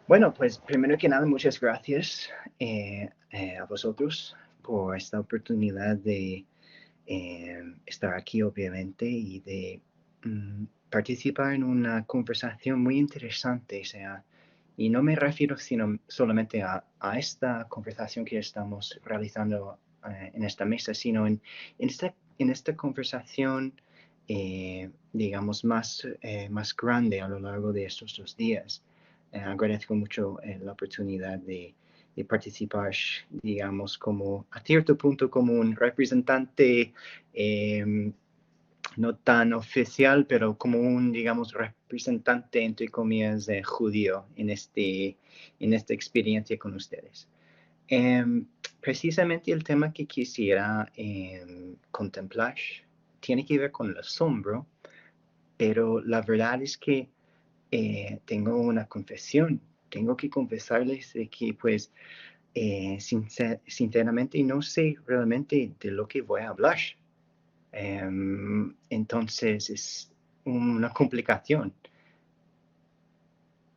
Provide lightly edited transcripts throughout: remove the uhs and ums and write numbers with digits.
Bueno, pues primero que nada, muchas gracias a vosotros por esta oportunidad de estar aquí, obviamente, y de participar en una conversación muy interesante. O sea, y no me refiero sino solamente a esta conversación que estamos realizando en esta mesa, sino en esta conversación, digamos, más grande a lo largo de estos 2 días. Agradezco mucho la oportunidad de participar, digamos, como a cierto punto como un representante no tan oficial, pero como un, digamos, representante, entre comillas, judío en esta experiencia con ustedes. Precisamente el tema que quisiera contemplar tiene que ver con el asombro, pero la verdad es que tengo una confesión. Tengo que confesarles de que, pues, sinceramente no sé realmente de lo que voy a hablar. Entonces es una complicación.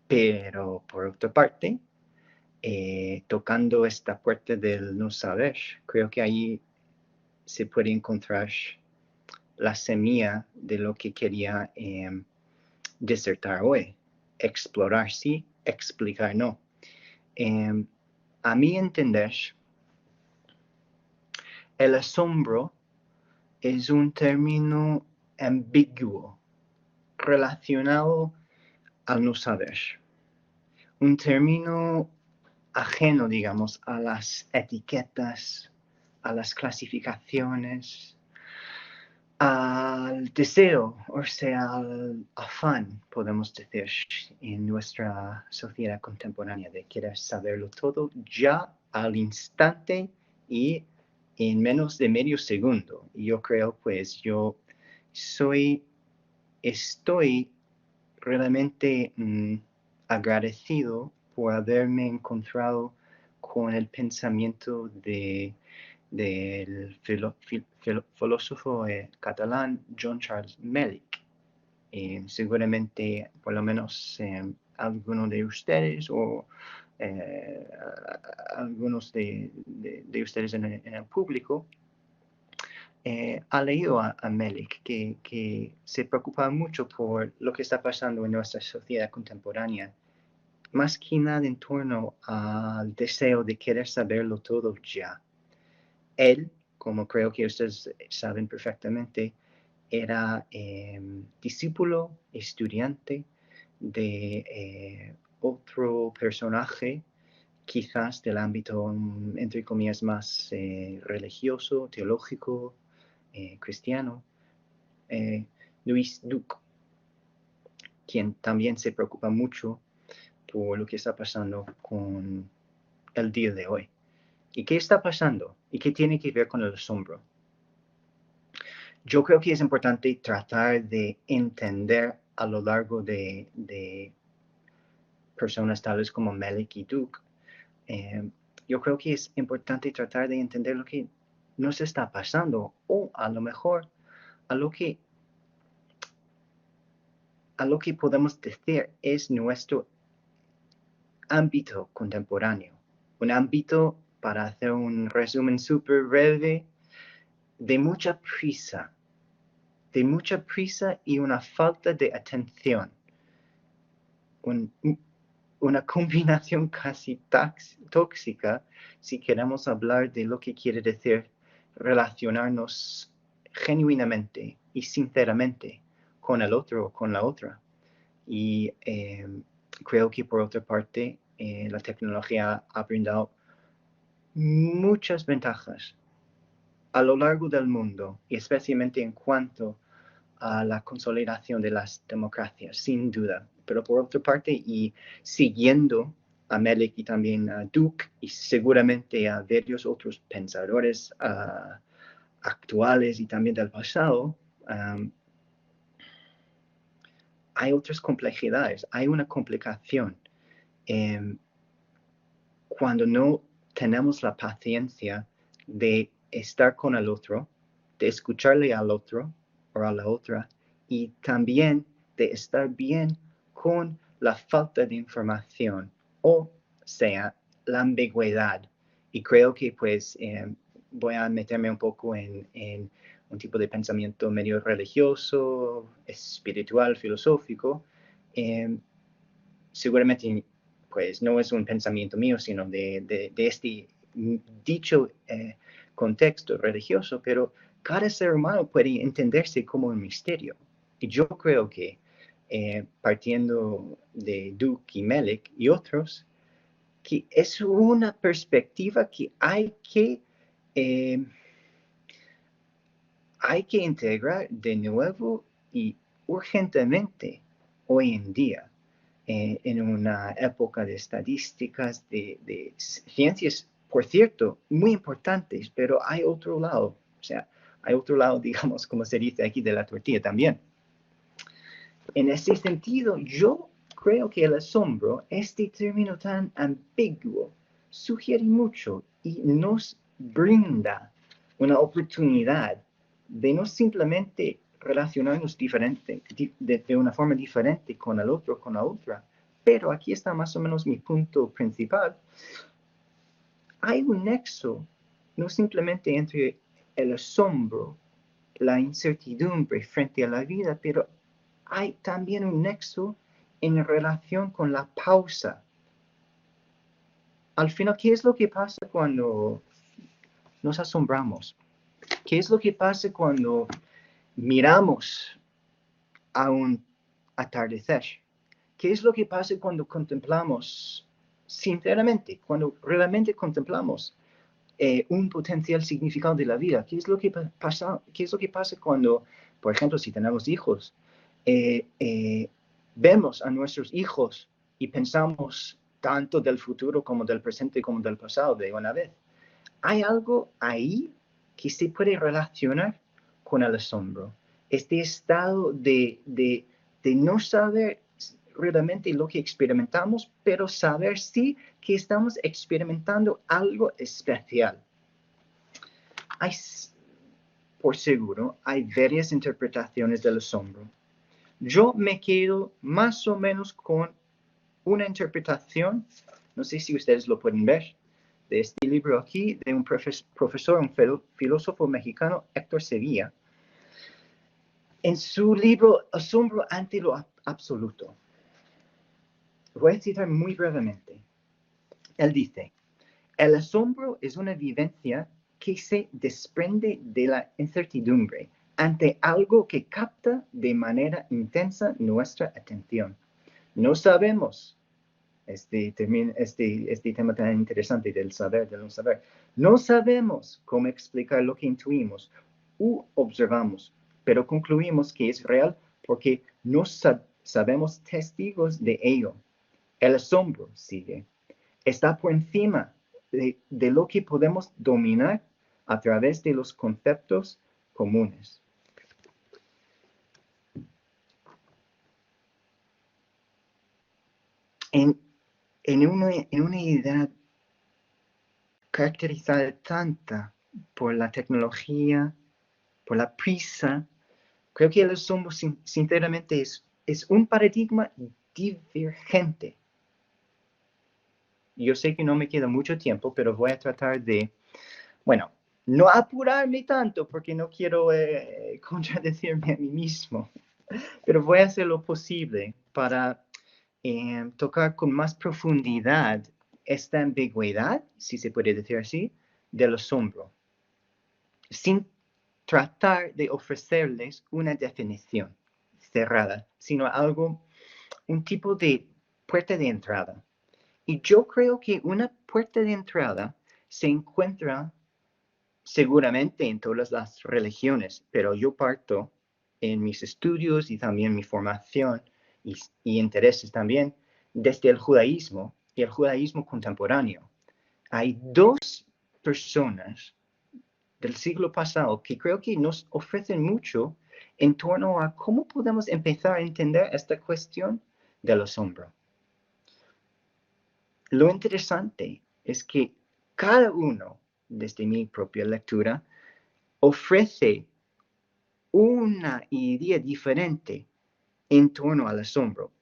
Pero por otra parte, tocando esta puerta del no saber, creo que ahí se puede encontrar la semilla de lo que quería disertar hoy. Explorar sí, explicar no. A mi entender, el asombro es un término ambiguo relacionado al no saber. Un término ajeno, digamos, a las etiquetas, a las clasificaciones, al deseo, o sea, al afán, podemos decir, en nuestra sociedad contemporánea de querer saberlo todo ya al instante y en menos de medio segundo. Y yo creo, pues, estoy realmente agradecido por haberme encontrado con el pensamiento del filósofo catalán John Charles Melick. Seguramente, por lo menos, algunos de ustedes o eh, algunos de ustedes en el público ha leído a Melick, que se preocupa mucho por lo que está pasando en nuestra sociedad contemporánea, más que nada en torno al deseo de querer saberlo todo ya. Él, como creo que ustedes saben perfectamente, era discípulo, estudiante de otro personaje, quizás del ámbito, entre comillas, más religioso, teológico, cristiano, eh, Louis Duc, quien también se preocupa mucho por lo que está pasando con el día de hoy. ¿Y qué está pasando? ¿Y qué tiene que ver con el asombro? Yo creo que es importante tratar de entender a lo largo de personas tales como Melick y Duke. Yo creo que es importante tratar de entender lo que nos está pasando o a lo mejor a lo que, podemos decir es nuestro ámbito contemporáneo. Un ámbito, para hacer un resumen súper breve, de mucha prisa y una falta de atención. Un, una combinación casi tóxica si queremos hablar de lo que quiere decir relacionarnos genuinamente y sinceramente con el otro o con la otra. Y creo que por otra parte la tecnología ha brindado muchas ventajas a lo largo del mundo y especialmente en cuanto a la consolidación de las democracias, sin duda. Pero por otra parte, y siguiendo a Melick y también a Duke y seguramente a varios otros pensadores actuales y también del pasado, hay otras complejidades, hay una complicación. Cuando no tenemos la paciencia de estar con el otro, de escucharle al otro o a la otra, y también de estar bien con la falta de información o sea, la ambigüedad. Y creo que pues voy a meterme un poco en un tipo de pensamiento medio religioso, espiritual, filosófico. Seguramente pues no es un pensamiento mío, sino de este dicho contexto religioso, pero cada ser humano puede entenderse como un misterio. Y yo creo que partiendo de Duke y Melek y otros, que es una perspectiva que eh, hay que integrar de nuevo y urgentemente hoy en día, en una época de estadísticas, de ciencias, por cierto, muy importantes, pero hay otro lado, o sea, hay otro lado, digamos, como se dice aquí, de la tortilla también. En ese sentido, yo creo que el asombro, este término tan ambiguo, sugiere mucho y nos brinda una oportunidad de no simplemente relacionarnos de una forma diferente con el otro, con la otra. Pero aquí está más o menos mi punto principal. Hay un nexo, no simplemente entre el asombro, la incertidumbre frente a la vida, pero hay también un nexo en relación con la pausa. Al final, ¿qué es lo que pasa cuando nos asombramos? ¿Qué es lo que pasa cuando miramos a un atardecer? ¿Qué es lo que pasa cuando contemplamos, sinceramente, cuando realmente contemplamos un potencial significado de la vida? ¿Qué es lo que pasa cuando, por ejemplo, si tenemos hijos, vemos a nuestros hijos y pensamos tanto del futuro como del presente como del pasado de una vez? Hay algo ahí que se puede relacionar con el asombro. Este estado de no saber realmente lo que experimentamos, pero saber sí que estamos experimentando algo especial. Hay, por seguro, hay varias interpretaciones del asombro. Yo me quedo más o menos con una interpretación, no sé si ustedes lo pueden ver, de este libro aquí, de un profesor, un filósofo mexicano, Héctor Sevilla, en su libro Asombro ante lo absoluto. Voy a citar muy brevemente. Él dice, el asombro es una vivencia que se desprende de la incertidumbre ante algo que capta de manera intensa nuestra atención. No sabemos, este tema tan interesante del saber, del no saber, no sabemos cómo explicar lo que intuimos u observamos, pero concluimos que es real porque no sabemos testigos de ello. El asombro, sigue, está por encima de lo que podemos dominar a través de los conceptos comunes. En una edad caracterizada tanta por la tecnología, por la prisa, creo que el asombro sinceramente es un paradigma divergente. Yo sé que no me queda mucho tiempo, pero voy a tratar de, bueno, no apurarme tanto porque no quiero contradecirme a mí mismo, pero voy a hacer lo posible para tocar con más profundidad esta ambigüedad, si se puede decir así, del asombro, sin tratar de ofrecerles una definición cerrada, sino algo, un tipo de puerta de entrada. Y yo creo que una puerta de entrada se encuentra seguramente en todas las religiones, pero yo parto en mis estudios y también mi formación y intereses también desde el judaísmo y el judaísmo contemporáneo. Hay dos personas del siglo pasado que creo que nos ofrecen mucho en torno a cómo podemos empezar a entender esta cuestión del asombro. Lo interesante es que cada uno, desde mi propia lectura, ofrece una idea diferente en torno al asombro.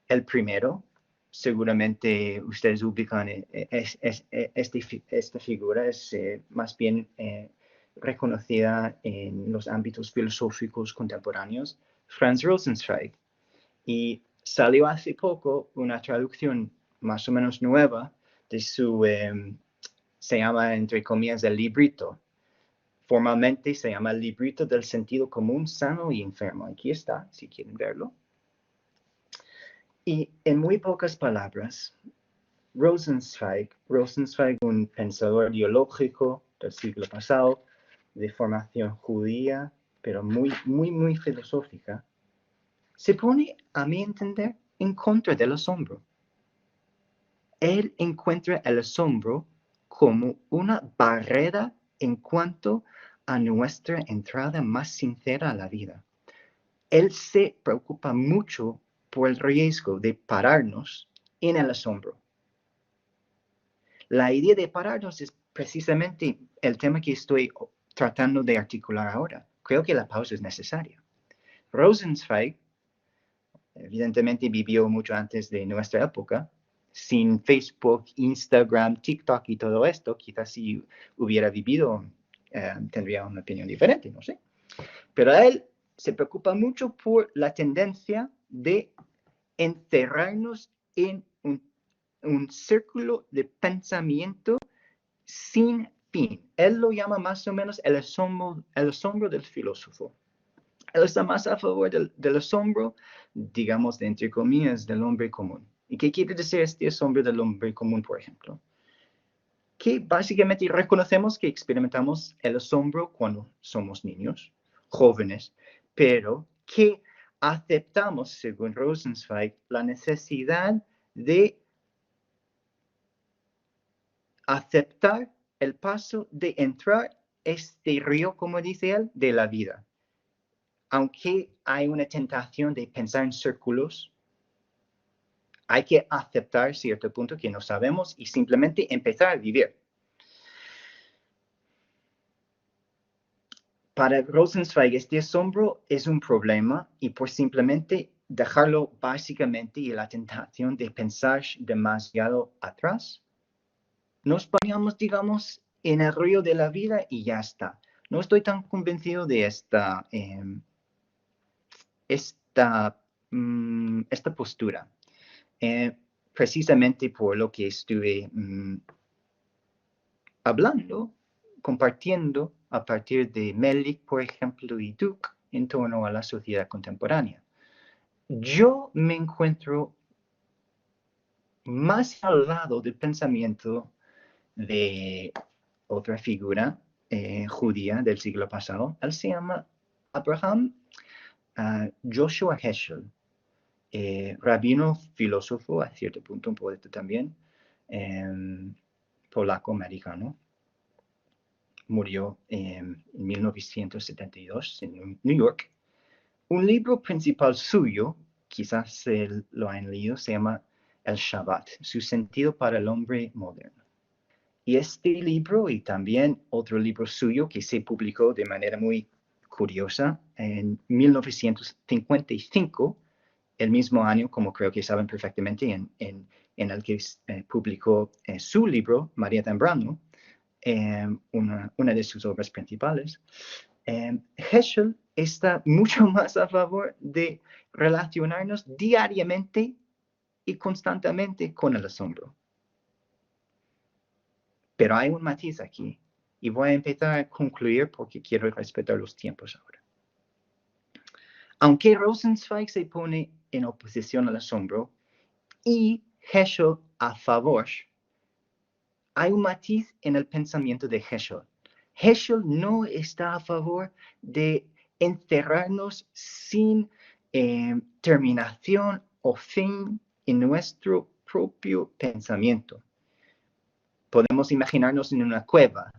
El primero seguramente ustedes ubican esta figura, es más bien reconocida en los ámbitos filosóficos contemporáneos, Franz Rosenzweig. Y salió hace poco una traducción más o menos nueva de se llama, entre comillas, el librito. Formalmente se llama el librito del sentido común, sano y enfermo. Aquí está, si quieren verlo. Y en muy pocas palabras, Rosenzweig, un pensador biológico del siglo pasado, de formación judía, pero muy filosófica, se pone, a mi entender, en contra del asombro. Él encuentra el asombro como una barrera en cuanto a nuestra entrada más sincera a la vida. Él se preocupa mucho por el riesgo de pararnos en el asombro. La idea de pararnos es precisamente el tema que estoy tratando de articular ahora. Creo que la pausa es necesaria. Rosenzweig, evidentemente, vivió mucho antes de nuestra época. Sin Facebook, Instagram, TikTok y todo esto, quizás si hubiera vivido, tendría una opinión diferente, no sé. Pero él se preocupa mucho por la tendencia de encerrarnos en un círculo de pensamiento sin fin. Él lo llama más o menos el asombro del filósofo. Él está más a favor del asombro, digamos, de entre comillas, del hombre común. ¿Y qué quiere decir este asombro del hombre común, por ejemplo? Que básicamente reconocemos que experimentamos el asombro cuando somos niños, jóvenes, pero que aceptamos, según Rosenzweig, la necesidad de aceptar el paso de entrar este río, como dice él, de la vida. Aunque hay una tentación de pensar en círculos, hay que aceptar cierto punto que no sabemos y simplemente empezar a vivir. Para Rosenzweig, este asombro es un problema y por simplemente dejarlo básicamente y la tentación de pensar demasiado atrás, nos ponemos, digamos, en el río de la vida y ya está. No estoy tan convencido de esta postura. Precisamente por lo que estuve hablando, compartiendo a partir de Melich, por ejemplo, y Duke, en torno a la sociedad contemporánea. Yo me encuentro más al lado del pensamiento de otra figura judía del siglo pasado. Él se llama Abraham Joshua Heschel, rabino, filósofo, a cierto punto un poeta también, polaco-americano. Murió en 1972 en New York. Un libro principal suyo, quizás lo han leído, se llama El Shabbat, su sentido para el hombre moderno. Y este libro y también otro libro suyo que se publicó de manera muy curiosa en 1955, el mismo año, como creo que saben perfectamente, en el que publicó su libro, María Zambrano, una de sus obras principales. Heschel está mucho más a favor de relacionarnos diariamente y constantemente con el asombro. Pero hay un matiz aquí, y voy a empezar a concluir porque quiero respetar los tiempos ahora. Aunque Rosenzweig se pone en oposición al asombro y Heschel a favor, hay un matiz en el pensamiento de Heschel. Heschel no está a favor de encerrarnos sin terminación o fin en nuestro propio pensamiento. Podemos imaginarnos en una cueva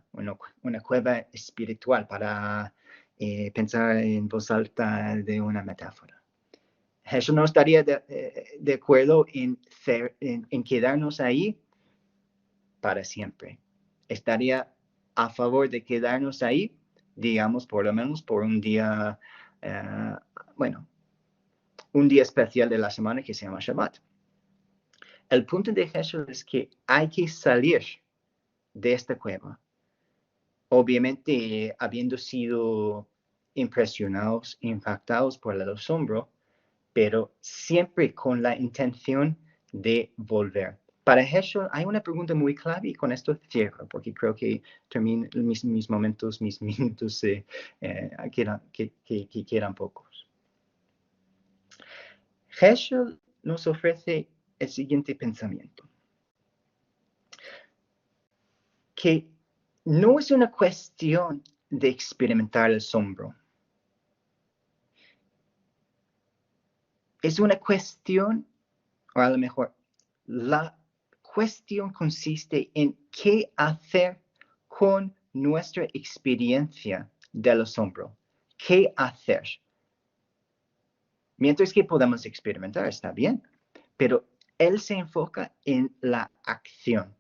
espiritual para pensar en voz alta de una metáfora. Heschel no estaría de acuerdo en quedarnos ahí para siempre. Estaría a favor de quedarnos ahí, digamos, por lo menos por un día, un día especial de la semana que se llama Shabbat. El punto de Heschel es que hay que salir de esta cueva. Obviamente, habiendo sido impresionados, impactados por el asombro, pero siempre con la intención de volver. Para Heschel hay una pregunta muy clave y con esto cierro, porque creo que termino mis minutos quedan pocos. Heschel nos ofrece el siguiente pensamiento, que no es una cuestión de experimentar el asombro. Es una cuestión, o a lo mejor, la cuestión consiste en qué hacer con nuestra experiencia del asombro. ¿Qué hacer? Mientras que podamos experimentar, está bien, pero él se enfoca en la acción.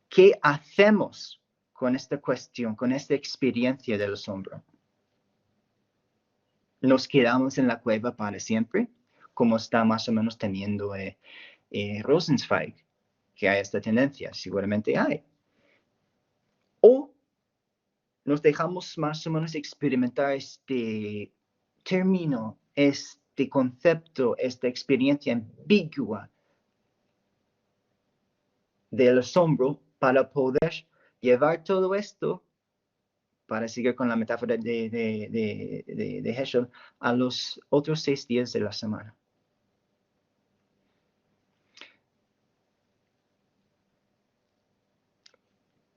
¿Qué hacemos con esta cuestión, con esta experiencia del asombro? ¿Nos quedamos en la cueva para siempre? Como está más o menos teniendo Rosenzweig, que hay esta tendencia, seguramente hay. O nos dejamos más o menos experimentar este término, este concepto, esta experiencia ambigua del asombro para poder llevar todo esto, para seguir con la metáfora de Heschel, a los otros 6 días de la semana.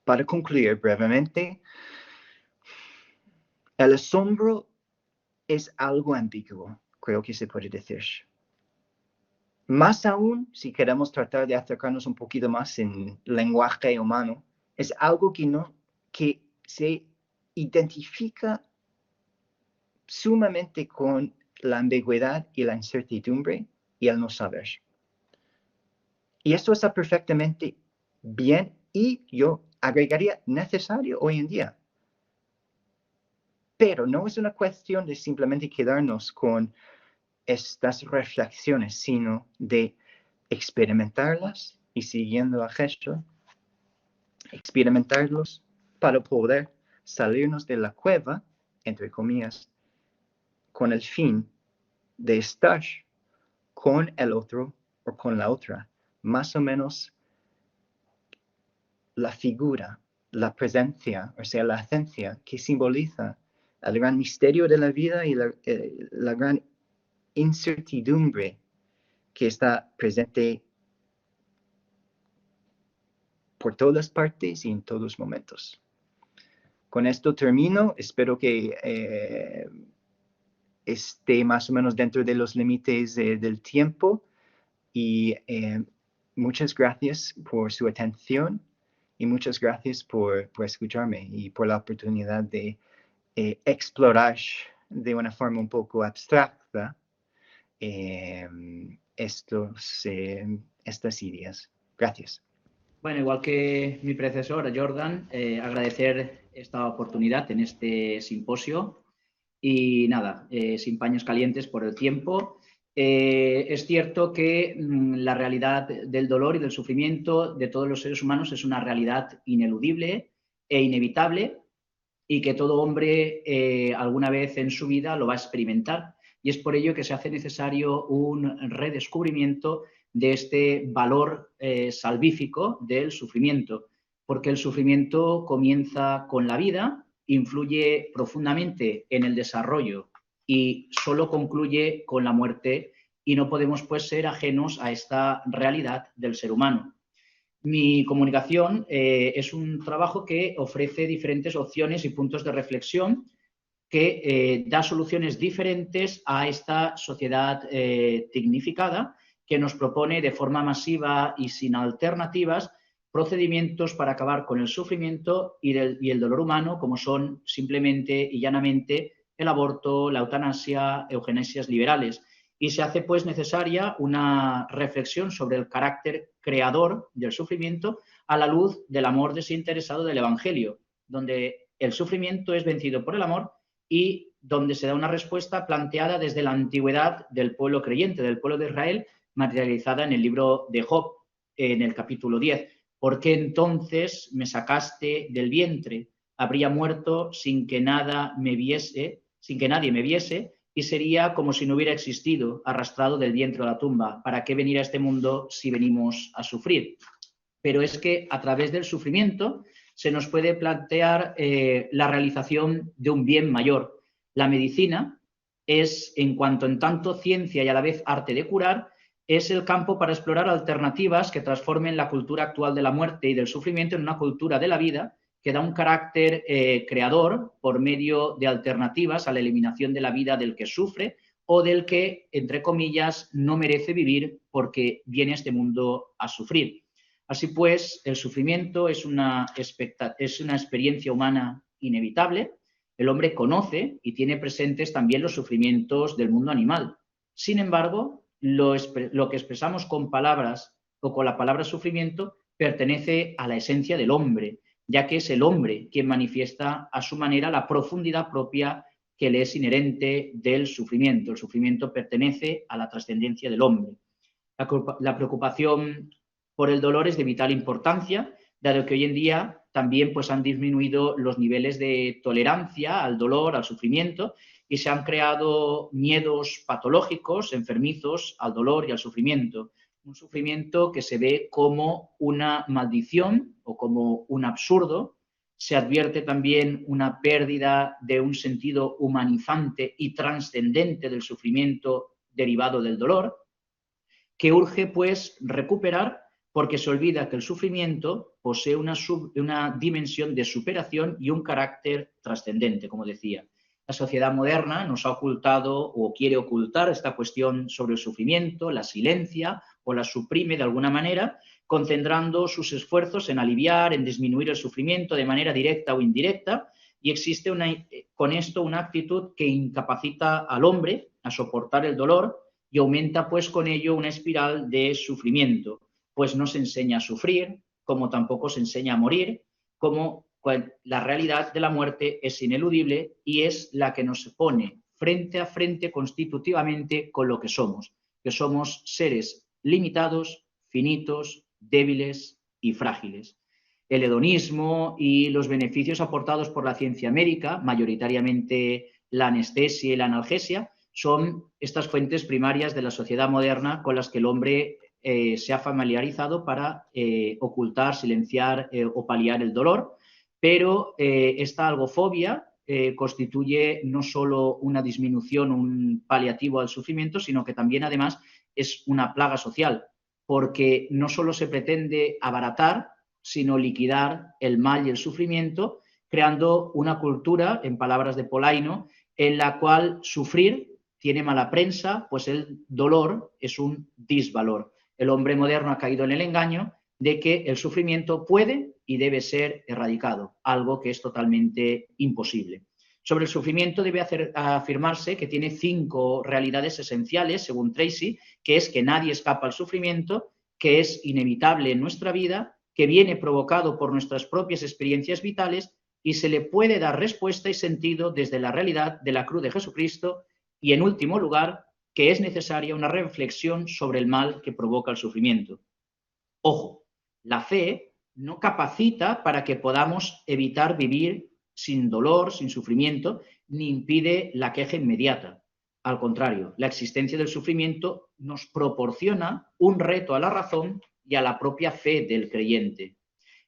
Para concluir brevemente, el asombro es algo ambiguo, creo que se puede decir. Más aún, si queremos tratar de acercarnos un poquito más en lenguaje humano, es algo que se identifica sumamente con la ambigüedad y la incertidumbre y el no saber. Y esto está perfectamente bien y yo agregaría necesario hoy en día. Pero no es una cuestión de simplemente quedarnos con estas reflexiones, sino de experimentarlas y siguiendo a Heschel, experimentarlos para poder salirnos de la cueva, entre comillas, con el fin de estar con el otro o con la otra, más o menos la figura, la presencia, o sea, la esencia que simboliza el gran misterio de la vida y la gran incertidumbre que está presente por todas partes y en todos momentos. Con esto termino. Espero que esté más o menos dentro de los límites del tiempo y muchas gracias por su atención y muchas gracias por escucharme y por la oportunidad de explorar de una forma un poco abstracta estas ideas. Gracias. Bueno, igual que mi predecesor, Jordan, agradecer esta oportunidad en este simposio y nada, sin paños calientes por el tiempo. Es cierto que la realidad del dolor y del sufrimiento de todos los seres humanos es una realidad ineludible e inevitable y que todo hombre alguna vez en su vida lo va a experimentar. Y es por ello que se hace necesario un redescubrimiento de este valor salvífico del sufrimiento, porque el sufrimiento comienza con la vida, influye profundamente en el desarrollo y solo concluye con la muerte, y no podemos pues ser ajenos a esta realidad del ser humano. Mi comunicación es un trabajo que ofrece diferentes opciones y puntos de reflexión que da soluciones diferentes a esta sociedad tecnificada que nos propone de forma masiva y sin alternativas procedimientos para acabar con el sufrimiento y el dolor humano, como son simplemente y llanamente el aborto, la eutanasia, eugenasias liberales. Y se hace pues necesaria una reflexión sobre el carácter creador del sufrimiento a la luz del amor desinteresado del Evangelio, donde el sufrimiento es vencido por el amor y donde se da una respuesta planteada desde la antigüedad del pueblo creyente, del pueblo de Israel, materializada en el libro de Job. en el capítulo 10. ¿Por qué entonces me sacaste del vientre? Habría muerto sin que nadie me viese, y sería como si no hubiera existido, arrastrado del vientre a la tumba. ¿Para qué venir a este mundo si venimos a sufrir? Pero es que a través del sufrimiento se nos puede plantear la realización de un bien mayor. La medicina es, en cuanto en tanto ciencia y a la vez arte de curar, es el campo para explorar alternativas que transformen la cultura actual de la muerte y del sufrimiento en una cultura de la vida que da un carácter creador por medio de alternativas a la eliminación de la vida del que sufre o del que, entre comillas, no merece vivir porque viene a este mundo a sufrir. Así pues, el sufrimiento es una experiencia humana inevitable. El hombre conoce y tiene presentes también los sufrimientos del mundo animal. Sin embargo, lo que expresamos con palabras o con la palabra sufrimiento pertenece a la esencia del hombre, ya que es el hombre quien manifiesta a su manera la profundidad propia que le es inherente del sufrimiento. El sufrimiento pertenece a la trascendencia del hombre. La preocupación por el dolor es de vital importancia, dado que hoy en día también pues, han disminuido los niveles de tolerancia al dolor, al sufrimiento, y se han creado miedos patológicos, enfermizos al dolor y al sufrimiento. Un sufrimiento que se ve como una maldición o como un absurdo. Se advierte también una pérdida de un sentido humanizante y trascendente del sufrimiento derivado del dolor, que urge pues recuperar porque se olvida que el sufrimiento posee una dimensión de superación y un carácter trascendente, como decía. La sociedad moderna nos ha ocultado o quiere ocultar esta cuestión sobre el sufrimiento, la silencia o la suprime de alguna manera, concentrando sus esfuerzos en aliviar, en disminuir el sufrimiento de manera directa o indirecta, y existe con esto una actitud que incapacita al hombre a soportar el dolor y aumenta pues con ello una espiral de sufrimiento, pues no se enseña a sufrir, como tampoco se enseña a morir, como la realidad de la muerte es ineludible y es la que nos pone frente a frente constitutivamente con lo que somos seres limitados, finitos, débiles y frágiles. El hedonismo y los beneficios aportados por la ciencia médica, mayoritariamente la anestesia y la analgesia, son estas fuentes primarias de la sociedad moderna con las que el hombre se ha familiarizado para ocultar, silenciar o paliar el dolor, pero esta algofobia constituye no solo una disminución, un paliativo al sufrimiento, sino que también además es una plaga social, porque no solo se pretende abaratar, sino liquidar el mal y el sufrimiento, creando una cultura, en palabras de Polaino, en la cual sufrir tiene mala prensa, pues el dolor es un disvalor. El hombre moderno ha caído en el engaño de que el sufrimiento puede y debe ser erradicado, algo que es totalmente imposible. Sobre el sufrimiento debe afirmarse que tiene 5 realidades esenciales, según Tracy, que es que nadie escapa al sufrimiento, que es inevitable en nuestra vida, que viene provocado por nuestras propias experiencias vitales y se le puede dar respuesta y sentido desde la realidad de la cruz de Jesucristo, y en último lugar, que es necesaria una reflexión sobre el mal que provoca el sufrimiento. Ojo, la fe no capacita para que podamos evitar vivir sin dolor, sin sufrimiento, ni impide la queja inmediata. Al contrario, la existencia del sufrimiento nos proporciona un reto a la razón y a la propia fe del creyente.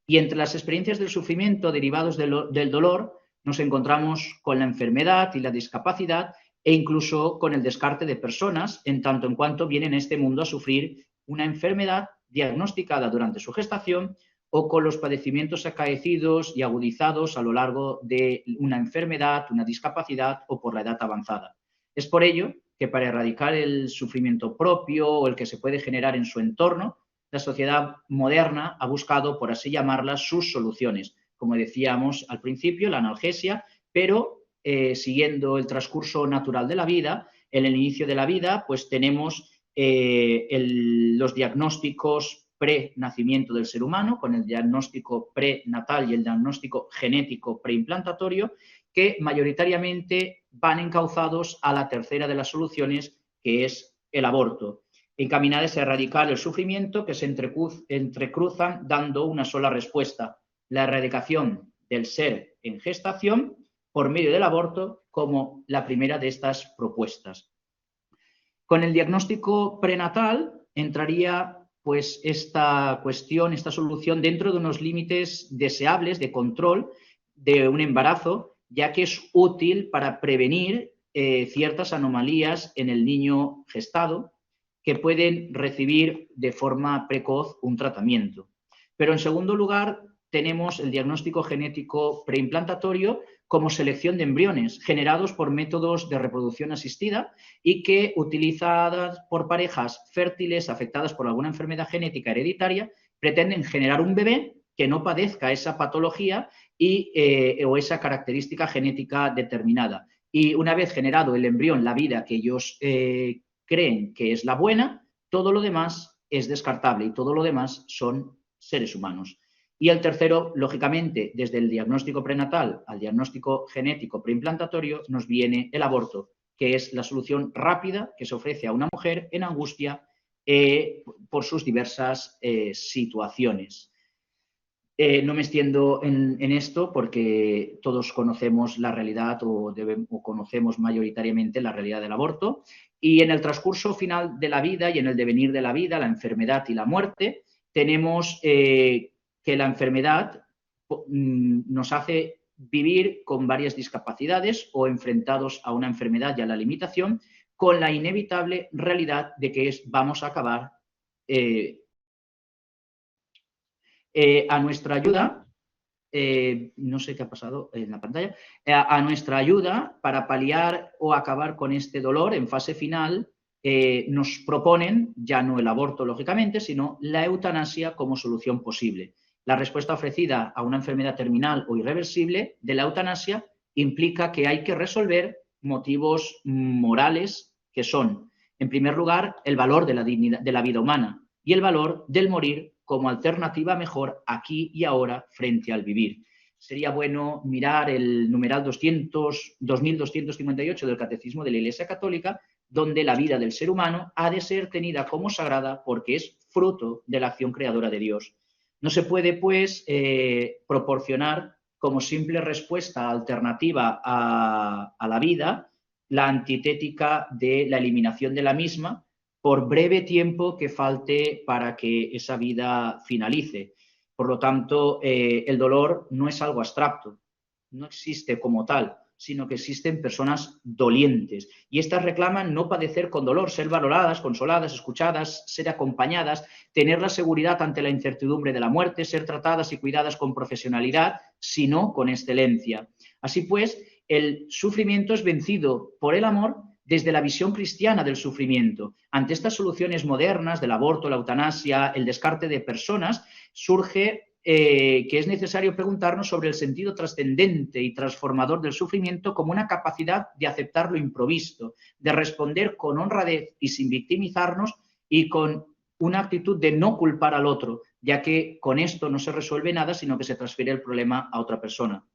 Y entre las experiencias del sufrimiento derivados del dolor nos encontramos con la enfermedad y la discapacidad e incluso con el descarte de personas en tanto en cuanto vienen a este mundo a sufrir una enfermedad diagnosticada durante su gestación o con los padecimientos acaecidos y agudizados a lo largo de una enfermedad, una discapacidad o por la edad avanzada. Es por ello que para erradicar el sufrimiento propio o el que se puede generar en su entorno, la sociedad moderna ha buscado, por así llamarlas, sus soluciones. Como decíamos al principio, la analgesia, pero siguiendo el transcurso natural de la vida, en el inicio de la vida, pues tenemos los diagnósticos pre-nacimiento del ser humano, con el diagnóstico prenatal y el diagnóstico genético preimplantatorio, que mayoritariamente van encauzados a la tercera de las soluciones, que es el aborto. encaminadas a erradicar el sufrimiento que se entrecruzan dando una sola respuesta: la erradicación del ser en gestación por medio del aborto, como la primera de estas propuestas. Con el diagnóstico prenatal entraría pues esta cuestión, esta solución dentro de unos límites deseables de control de un embarazo, ya que es útil para prevenir ciertas anomalías en el niño gestado que pueden recibir de forma precoz un tratamiento. Pero en segundo lugar tenemos el diagnóstico genético preimplantatorio como selección de embriones generados por métodos de reproducción asistida y que, utilizadas por parejas fértiles afectadas por alguna enfermedad genética hereditaria, pretenden generar un bebé que no padezca esa patología o esa característica genética determinada. Y una vez generado el embrión, la vida que ellos creen que es la buena, todo lo demás es descartable y todo lo demás son seres humanos. Y el tercero, lógicamente, desde el diagnóstico prenatal al diagnóstico genético preimplantatorio, nos viene el aborto, que es la solución rápida que se ofrece a una mujer en angustia por sus diversas situaciones. No me extiendo en esto porque todos conocemos la realidad o conocemos mayoritariamente la realidad del aborto, y en el transcurso final de la vida y en el devenir de la vida, la enfermedad y la muerte, tenemos que la enfermedad nos hace vivir con varias discapacidades o enfrentados a una enfermedad y a la limitación, con la inevitable realidad de que vamos a acabar a nuestra ayuda, no sé qué ha pasado en la pantalla, a nuestra ayuda para paliar o acabar con este dolor en fase final, nos proponen ya no el aborto, lógicamente, sino la eutanasia como solución posible. La respuesta ofrecida a una enfermedad terminal o irreversible de la eutanasia implica que hay que resolver motivos morales que son, en primer lugar, el valor de la dignidad de la vida humana y el valor del morir como alternativa mejor aquí y ahora frente al vivir. Sería bueno mirar el numeral 2258 del Catecismo de la Iglesia Católica, donde la vida del ser humano ha de ser tenida como sagrada porque es fruto de la acción creadora de Dios. No se puede, pues, proporcionar como simple respuesta alternativa a la vida la antitética de la eliminación de la misma, por breve tiempo que falte para que esa vida finalice. Por lo tanto, el dolor no es algo abstracto, no existe como tal, sino que existen personas dolientes. Y estas reclaman no padecer con dolor, ser valoradas, consoladas, escuchadas, ser acompañadas, tener la seguridad ante la incertidumbre de la muerte, ser tratadas y cuidadas con profesionalidad, sino con excelencia. Así pues, el sufrimiento es vencido por el amor desde la visión cristiana del sufrimiento. Ante estas soluciones modernas del aborto, la eutanasia, el descarte de personas, surge que es necesario preguntarnos sobre el sentido trascendente y transformador del sufrimiento como una capacidad de aceptar lo improvisto, de responder con honradez y sin victimizarnos y con una actitud de no culpar al otro, ya que con esto no se resuelve nada, sino que se transfiere el problema a otra persona.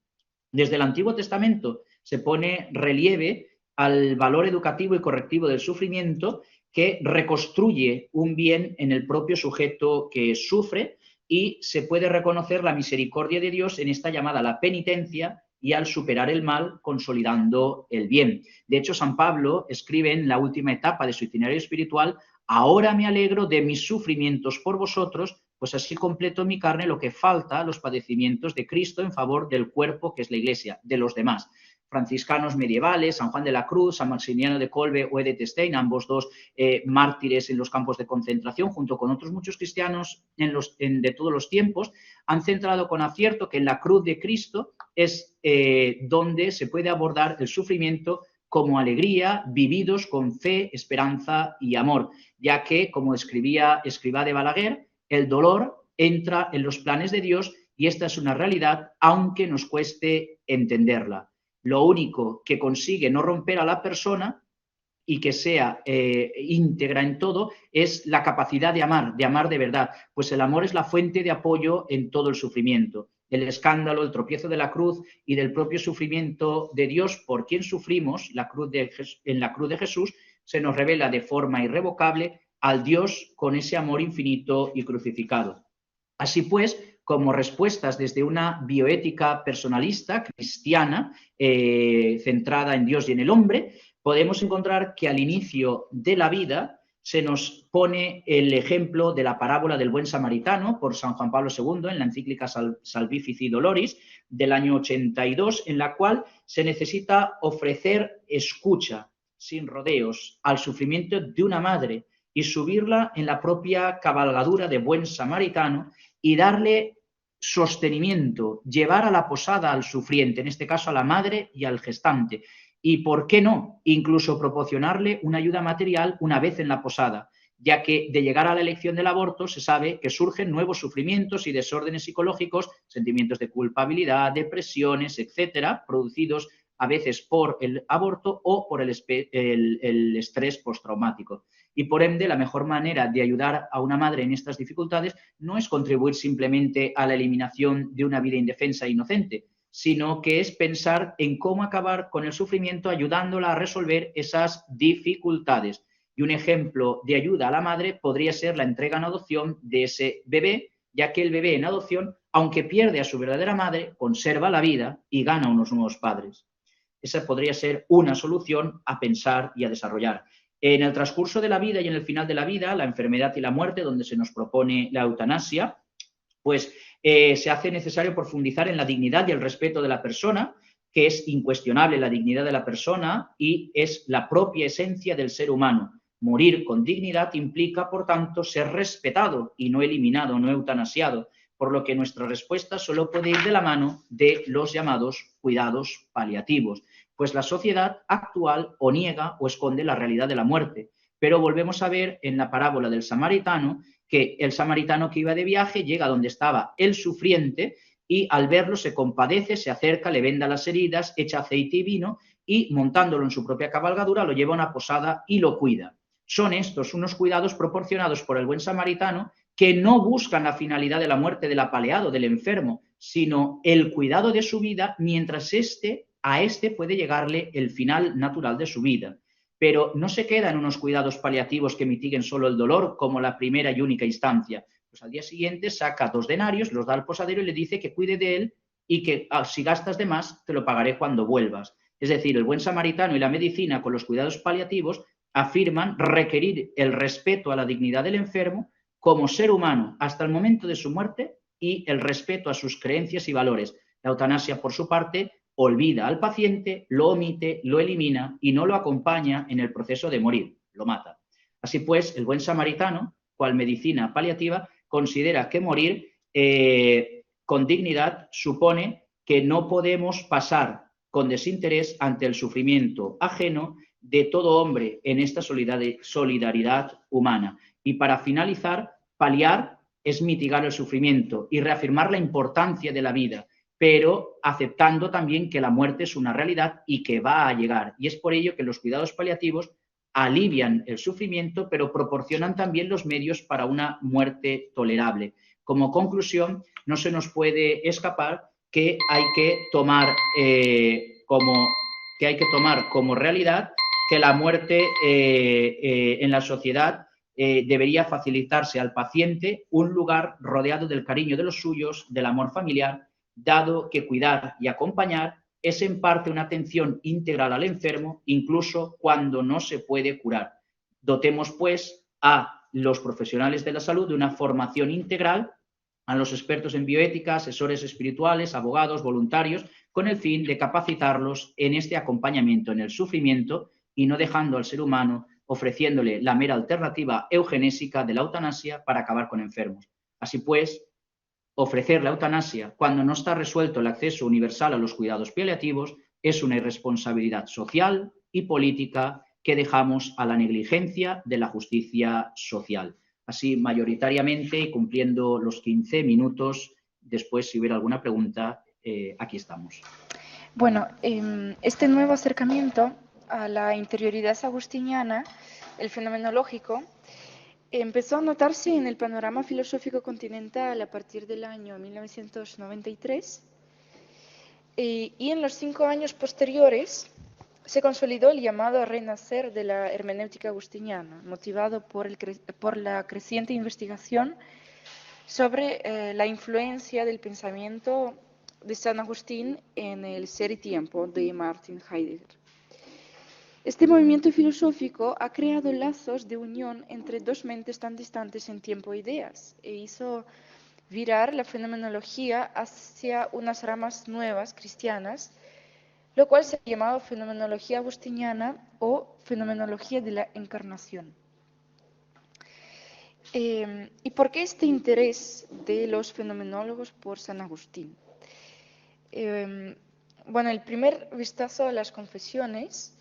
Desde el Antiguo Testamento se pone relieve al valor educativo y correctivo del sufrimiento, que reconstruye un bien en el propio sujeto que sufre, y se puede reconocer la misericordia de Dios en esta llamada a la penitencia y al superar el mal consolidando el bien. De hecho, San Pablo escribe en la última etapa de su itinerario espiritual: ahora me alegro de mis sufrimientos por vosotros, pues así completo en mi carne lo que falta a los padecimientos de Cristo en favor del cuerpo que es la Iglesia, de los demás. Franciscanos medievales, San Juan de la Cruz, San Maximiliano de Kolbe o Edith Stein, ambos dos mártires en los campos de concentración, junto con otros muchos cristianos de todos los tiempos, han centrado con acierto que en la cruz de Cristo es donde se puede abordar el sufrimiento como alegría, vividos con fe, esperanza y amor, ya que, como escribía Escrivá de Balaguer, el dolor entra en los planes de Dios y esta es una realidad, aunque nos cueste entenderla. Lo único que consigue no romper a la persona y que sea íntegra en todo es la capacidad de amar de verdad, pues el amor es la fuente de apoyo en todo el sufrimiento. El escándalo, el tropiezo de la cruz y del propio sufrimiento de Dios por quien sufrimos, en la cruz de Jesús, se nos revela de forma irrevocable al Dios con ese amor infinito y crucificado. Así pues, como respuestas desde una bioética personalista cristiana, centrada en Dios y en el hombre, podemos encontrar que al inicio de la vida se nos pone el ejemplo de la parábola del buen samaritano por San Juan Pablo II en la encíclica Salvifici Doloris del año 82, en la cual se necesita ofrecer escucha sin rodeos al sufrimiento de una madre y subirla en la propia cabalgadura de buen samaritano y darle sostenimiento, llevar a la posada al sufriente, en este caso a la madre y al gestante. Y, ¿por qué no?, incluso proporcionarle una ayuda material una vez en la posada, ya que de llegar a la elección del aborto se sabe que surgen nuevos sufrimientos y desórdenes psicológicos, sentimientos de culpabilidad, depresiones, etcétera, producidos a veces por el aborto o por el estrés postraumático. Y por ende, la mejor manera de ayudar a una madre en estas dificultades no es contribuir simplemente a la eliminación de una vida indefensa e inocente, sino que es pensar en cómo acabar con el sufrimiento ayudándola a resolver esas dificultades. Y un ejemplo de ayuda a la madre podría ser la entrega en adopción de ese bebé, ya que el bebé en adopción, aunque pierde a su verdadera madre, conserva la vida y gana unos nuevos padres. Esa podría ser una solución a pensar y a desarrollar. En el transcurso de la vida y en el final de la vida, la enfermedad y la muerte, donde se nos propone la eutanasia, pues se hace necesario profundizar en la dignidad y el respeto de la persona, que es incuestionable la dignidad de la persona y es la propia esencia del ser humano. Morir con dignidad implica, por tanto, ser respetado y no eliminado, no eutanasiado, por lo que nuestra respuesta solo puede ir de la mano de los llamados cuidados paliativos, pues la sociedad actual o niega o esconde la realidad de la muerte. Pero volvemos a ver en la parábola del samaritano que el samaritano que iba de viaje llega donde estaba el sufriente y al verlo se compadece, se acerca, le venda las heridas, echa aceite y vino y montándolo en su propia cabalgadura lo lleva a una posada y lo cuida. Son estos unos cuidados proporcionados por el buen samaritano que no buscan la finalidad de la muerte del apaleado, del enfermo, sino el cuidado de su vida mientras a este puede llegarle el final natural de su vida. Pero no se queda en unos cuidados paliativos que mitiguen solo el dolor como la primera y única instancia. Pues al día siguiente saca 2 denarios, los da al posadero y le dice que cuide de él y que si gastas de más te lo pagaré cuando vuelvas. Es decir, el buen samaritano y la medicina con los cuidados paliativos afirman requerir el respeto a la dignidad del enfermo como ser humano hasta el momento de su muerte y el respeto a sus creencias y valores. La eutanasia, por su parte, olvida al paciente, lo omite, lo elimina y no lo acompaña en el proceso de morir, lo mata. Así pues, el buen samaritano, cual medicina paliativa, considera que morir con dignidad supone que no podemos pasar con desinterés ante el sufrimiento ajeno de todo hombre en esta solidaridad humana. Y para finalizar, paliar es mitigar el sufrimiento y reafirmar la importancia de la vida, pero aceptando también que la muerte es una realidad y que va a llegar. Y es por ello que los cuidados paliativos alivian el sufrimiento, pero proporcionan también los medios para una muerte tolerable. Como conclusión, no se nos puede escapar que hay que tomar como realidad que la muerte en la sociedad debería facilitarse al paciente un lugar rodeado del cariño de los suyos, del amor familiar, dado que cuidar y acompañar es en parte una atención integral al enfermo, incluso cuando no se puede curar. Dotemos, pues, a los profesionales de la salud de una formación integral, a los expertos en bioética, asesores espirituales, abogados, voluntarios, con el fin de capacitarlos en este acompañamiento en el sufrimiento y no dejando al ser humano ofreciéndole la mera alternativa eugenésica de la eutanasia para acabar con enfermos. Así pues, ofrecer la eutanasia cuando no está resuelto el acceso universal a los cuidados paliativos es una irresponsabilidad social y política que dejamos a la negligencia de la justicia social. Así, mayoritariamente, y cumpliendo los 15 minutos, después, si hubiera alguna pregunta, aquí estamos. Bueno, este nuevo acercamiento a la interioridad agustiniana, el fenomenológico, empezó a notarse en el panorama filosófico continental a partir del año 1993 y en los 5 años posteriores se consolidó el llamado renacer de la hermenéutica agustiniana, motivado por la creciente investigación sobre la influencia del pensamiento de San Agustín en el Ser y Tiempo de Martin Heidegger. Este movimiento filosófico ha creado lazos de unión entre dos mentes tan distantes en tiempo e ideas e hizo virar la fenomenología hacia unas ramas nuevas cristianas, lo cual se ha llamado fenomenología agustiniana o fenomenología de la encarnación. ¿Y por qué este interés de los fenomenólogos por San Agustín? Bueno, el primer vistazo a las confesiones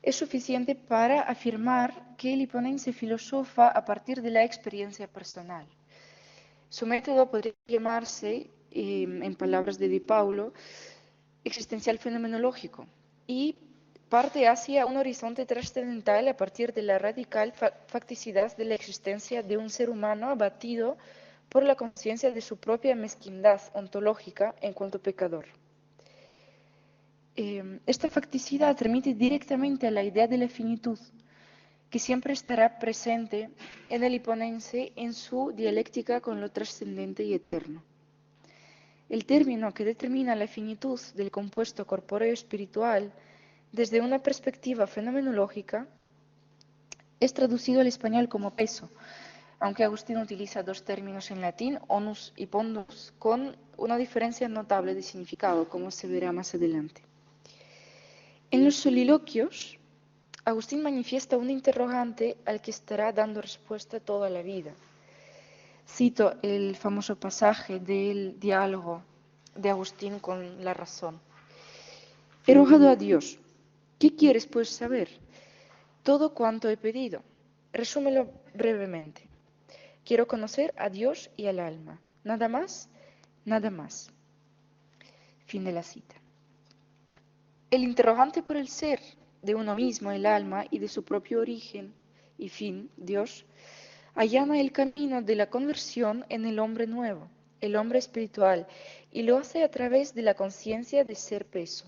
es suficiente para afirmar que el hiponense filosofa a partir de la experiencia personal. Su método podría llamarse, en palabras de Di Paulo, existencial fenomenológico y parte hacia un horizonte trascendental a partir de la radical facticidad de la existencia de un ser humano abatido por la conciencia de su propia mezquindad ontológica en cuanto pecador. Esta facticidad remite directamente a la idea de la finitud, que siempre estará presente en el hiponense en su dialéctica con lo trascendente y eterno. El término que determina la finitud del compuesto corpóreo espiritual desde una perspectiva fenomenológica es traducido al español como peso, aunque Agustín utiliza dos términos en latín, onus y pondus, con una diferencia notable de significado, como se verá más adelante. En los soliloquios, Agustín manifiesta un interrogante al que estará dando respuesta toda la vida. Cito el famoso pasaje del diálogo de Agustín con la razón. He rogado a Dios. ¿Qué quieres pues saber? Todo cuanto he pedido. Resúmelo brevemente. Quiero conocer a Dios y al alma. Nada más, nada más. Fin de la cita. El interrogante por el ser de uno mismo, el alma, y de su propio origen y fin, Dios, allana el camino de la conversión en el hombre nuevo, el hombre espiritual, y lo hace a través de la conciencia de ser peso.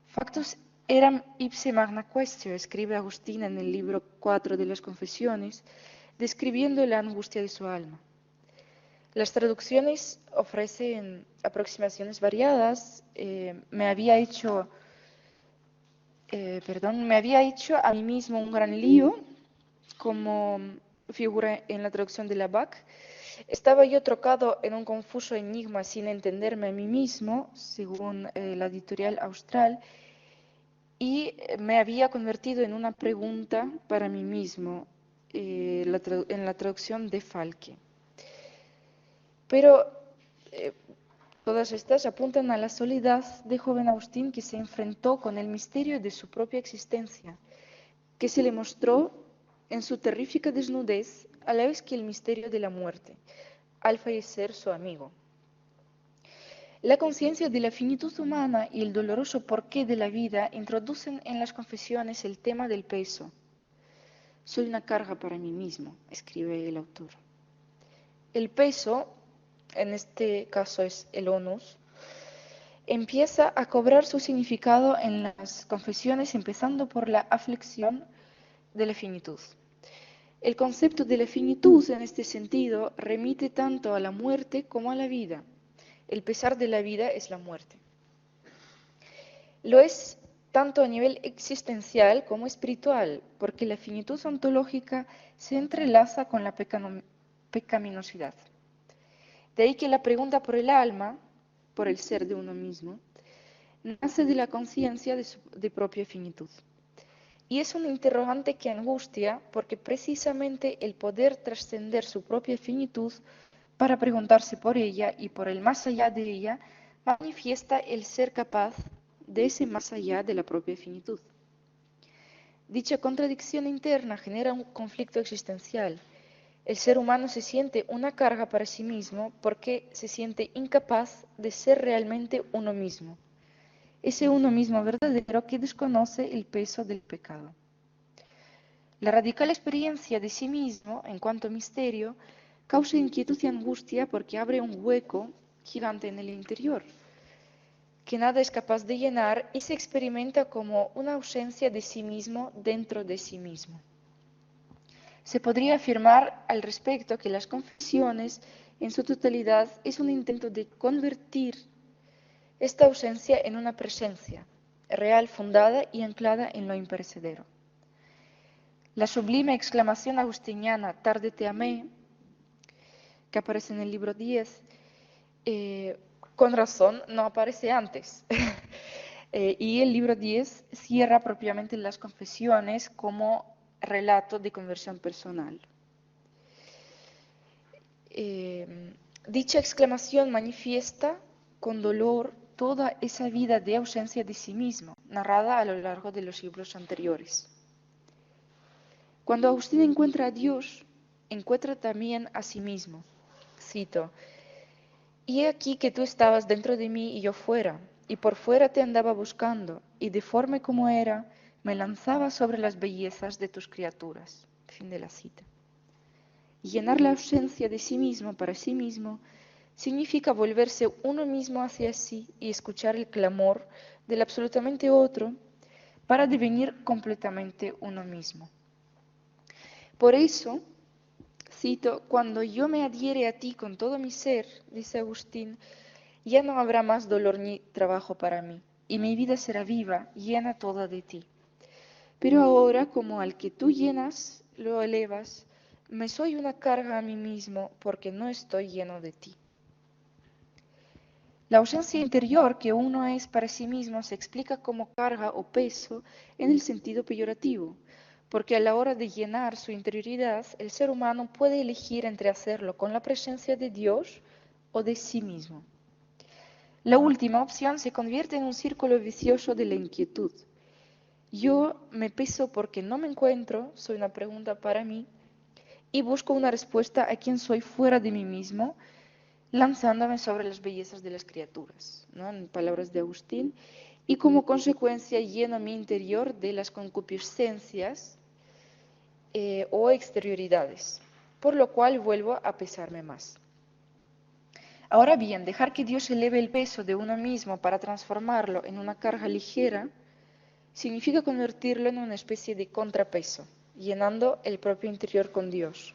Factus eram ipse magna quaestio, escribe Agustín en el libro 4 de las Confesiones, describiendo la angustia de su alma. Las traducciones ofrecen aproximaciones variadas. Me había hecho a mí mismo un gran lío, como figura en la traducción de la BAC. Estaba yo trocado en un confuso enigma sin entenderme a mí mismo, según la editorial Austral, y me había convertido en una pregunta para mí mismo, en la traducción de Falke. Pero todas estas apuntan a la soledad de joven Agustín que se enfrentó con el misterio de su propia existencia, que se le mostró en su terrífica desnudez a la vez que el misterio de la muerte, al fallecer su amigo. La conciencia de la finitud humana y el doloroso porqué de la vida introducen en las confesiones el tema del peso. Soy una carga para mí mismo, escribe el autor. El peso, en este caso es el onus, empieza a cobrar su significado en las confesiones, empezando por la aflicción de la finitud. El concepto de la finitud, en este sentido, remite tanto a la muerte como a la vida. El pesar de la vida es la muerte. Lo es tanto a nivel existencial como espiritual, porque la finitud ontológica se entrelaza con la pecaminosidad. De ahí que la pregunta por el alma, por el ser de uno mismo, nace de la conciencia de propia finitud. Y es un interrogante que angustia porque precisamente el poder trascender su propia finitud para preguntarse por ella y por el más allá de ella manifiesta el ser capaz de ese más allá de la propia finitud. Dicha contradicción interna genera un conflicto existencial. El ser humano se siente una carga para sí mismo porque se siente incapaz de ser realmente uno mismo. Ese uno mismo verdadero que desconoce el peso del pecado. La radical experiencia de sí mismo, en cuanto misterio, causa inquietud y angustia porque abre un hueco gigante en el interior. que nada es capaz de llenar y se experimenta como una ausencia de sí mismo dentro de sí mismo. Se podría afirmar al respecto que las confesiones en su totalidad es un intento de convertir esta ausencia en una presencia real, fundada y anclada en lo imperecedero. La sublime exclamación agustiniana, tarde te amé, que aparece en el libro 10, con razón no aparece antes. Y el libro 10 cierra propiamente las confesiones como relato de conversión personal. Dicha exclamación manifiesta con dolor toda esa vida de ausencia de sí mismo, narrada a lo largo de los siglos anteriores. Cuando Agustín encuentra a Dios, encuentra también a sí mismo. Cito: y he aquí que tú estabas dentro de mí y yo fuera, y por fuera te andaba buscando, y deforme como era, me lanzaba sobre las bellezas de tus criaturas. Fin de la cita. Llenar la ausencia de sí mismo para sí mismo significa volverse uno mismo hacia sí y escuchar el clamor del absolutamente otro para devenir completamente uno mismo. Por eso, cito, cuando yo me adhiere a ti con todo mi ser, dice Agustín, ya no habrá más dolor ni trabajo para mí, y mi vida será viva, llena toda de ti. Pero ahora, como al que tú llenas, lo elevas, me soy una carga a mí mismo porque no estoy lleno de ti. La ausencia interior que uno es para sí mismo se explica como carga o peso en el sentido peyorativo, porque a la hora de llenar su interioridad, el ser humano puede elegir entre hacerlo con la presencia de Dios o de sí mismo. La última opción se convierte en un círculo vicioso de la inquietud. Yo me peso porque no me encuentro, soy una pregunta para mí, y busco una respuesta a quien soy fuera de mí mismo, lanzándome sobre las bellezas de las criaturas, ¿no? En palabras de Agustín, y como consecuencia lleno mi interior de las concupiscencias o exterioridades, por lo cual vuelvo a pesarme más. Ahora bien, dejar que Dios eleve el peso de uno mismo para transformarlo en una carga ligera significa convertirlo en una especie de contrapeso, llenando el propio interior con Dios.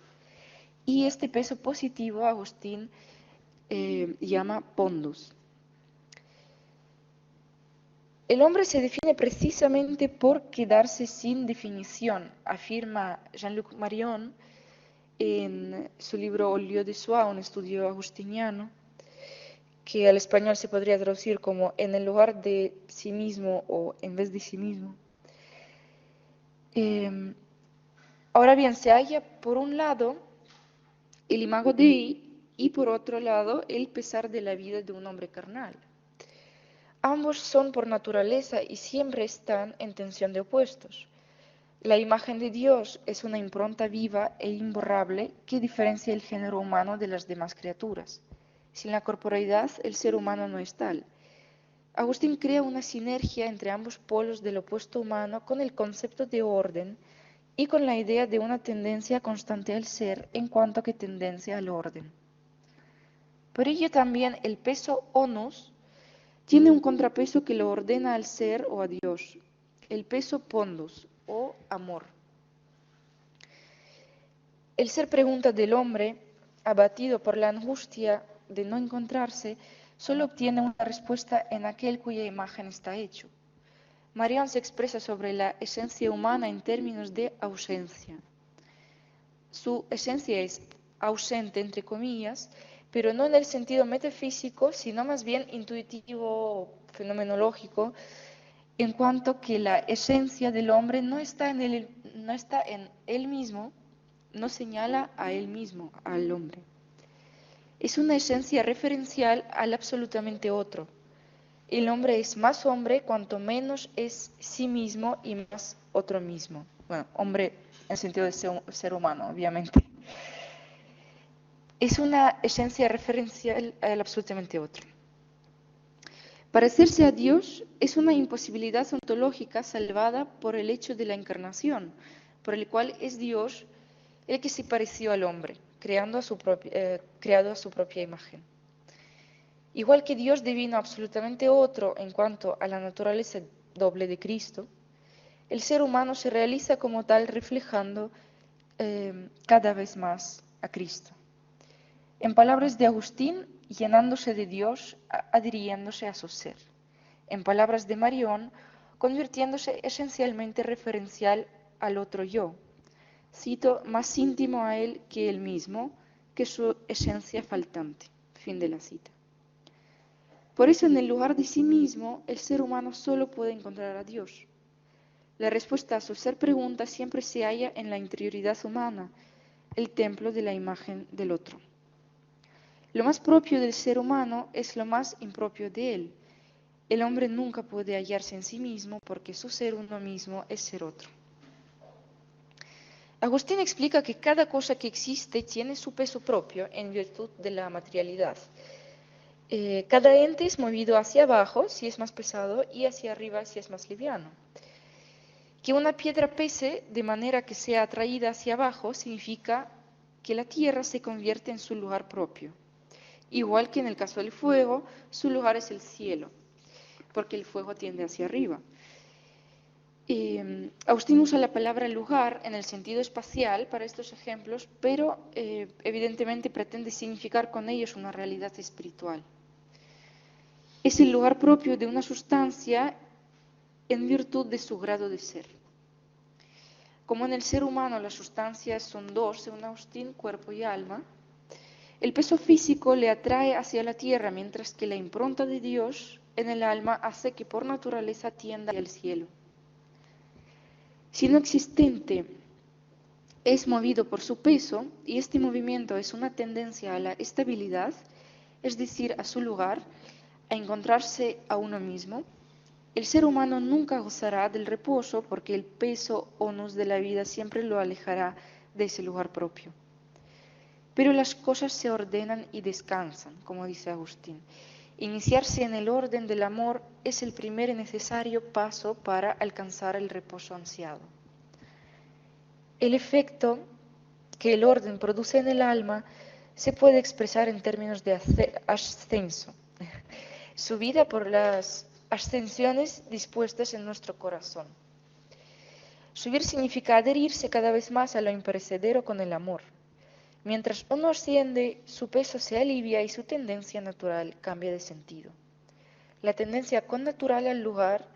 Y este peso positivo Agustín llama pondus. El hombre se define precisamente por quedarse sin definición, afirma Jean-Luc Marion en su libro Olio de Soie, un estudio agustiniano, que al español se podría traducir como en el lugar de sí mismo o en vez de sí mismo. Ahora bien, se halla por un lado el imago Dei y por otro lado el pesar de la vida de un hombre carnal. Ambos son por naturaleza y siempre están en tensión de opuestos. La imagen de Dios es una impronta viva e imborrable que diferencia el género humano de las demás criaturas. Sin la corporeidad, el ser humano no es tal. Agustín crea una sinergia entre ambos polos del opuesto humano con el concepto de orden y con la idea de una tendencia constante al ser en cuanto que tendencia al orden. Por ello también el peso onus tiene un contrapeso que lo ordena al ser o a Dios, el peso pondus o amor. El ser pregunta del hombre, abatido por la angustia de no encontrarse, solo obtiene una respuesta en aquel cuya imagen está hecho. Marion se expresa sobre la esencia humana en términos de ausencia. Su esencia es ausente, entre comillas, pero no en el sentido metafísico, sino más bien intuitivo, fenomenológico, en cuanto que la esencia del hombre no está en él mismo, no señala a él mismo, al hombre. Es una esencia referencial al absolutamente otro. El hombre es más hombre cuanto menos es sí mismo y más otro mismo. Bueno, hombre en el sentido de ser humano, obviamente. Es una esencia referencial al absolutamente otro. Parecerse a Dios es una imposibilidad ontológica salvada por el hecho de la encarnación, por el cual es Dios el que se pareció al hombre, creado a su propia imagen. Igual que Dios divino absolutamente otro en cuanto a la naturaleza doble de Cristo, el ser humano se realiza como tal reflejando cada vez más a Cristo. En palabras de Agustín, llenándose de Dios, adhiriéndose a su ser. En palabras de Marión, convirtiéndose esencialmente referencial al otro yo. Cito, más íntimo a él que él mismo, que su esencia faltante. Fin de la cita. Por eso, en el lugar de sí mismo, el ser humano solo puede encontrar a Dios. La respuesta a su ser pregunta siempre se halla en la interioridad humana, el templo de la imagen del otro. Lo más propio del ser humano es lo más impropio de él. El hombre nunca puede hallarse en sí mismo porque su ser uno mismo es ser otro. Agustín explica que cada cosa que existe tiene su peso propio en virtud de la materialidad. Cada ente es movido hacia abajo si es más pesado y hacia arriba si es más liviano. Que una piedra pese de manera que sea atraída hacia abajo significa que la tierra se convierte en su lugar propio. Igual que en el caso del fuego, su lugar es el cielo, porque el fuego tiende hacia arriba. Agustín usa la palabra lugar en el sentido espacial para estos ejemplos, pero evidentemente pretende significar con ellos una realidad espiritual. Es el lugar propio de una sustancia en virtud de su grado de ser. Como en el ser humano las sustancias son dos, según Agustín, cuerpo y alma, el peso físico le atrae hacia la tierra, mientras que la impronta de Dios en el alma hace que por naturaleza tienda al cielo. Si lo existente es movido por su peso, y este movimiento es una tendencia a la estabilidad, es decir, a su lugar, a encontrarse a uno mismo, el ser humano nunca gozará del reposo porque el peso onus de la vida siempre lo alejará de ese lugar propio. Pero las cosas se ordenan y descansan, como dice Agustín. Iniciarse en el orden del amor es el primer y necesario paso para alcanzar el reposo ansiado. El efecto que el orden produce en el alma se puede expresar en términos de ascenso, subida por las ascensiones dispuestas en nuestro corazón. Subir significa adherirse cada vez más a lo imperecedero con el amor. Mientras uno asciende, su peso se alivia y su tendencia natural cambia de sentido. La tendencia connatural al lugar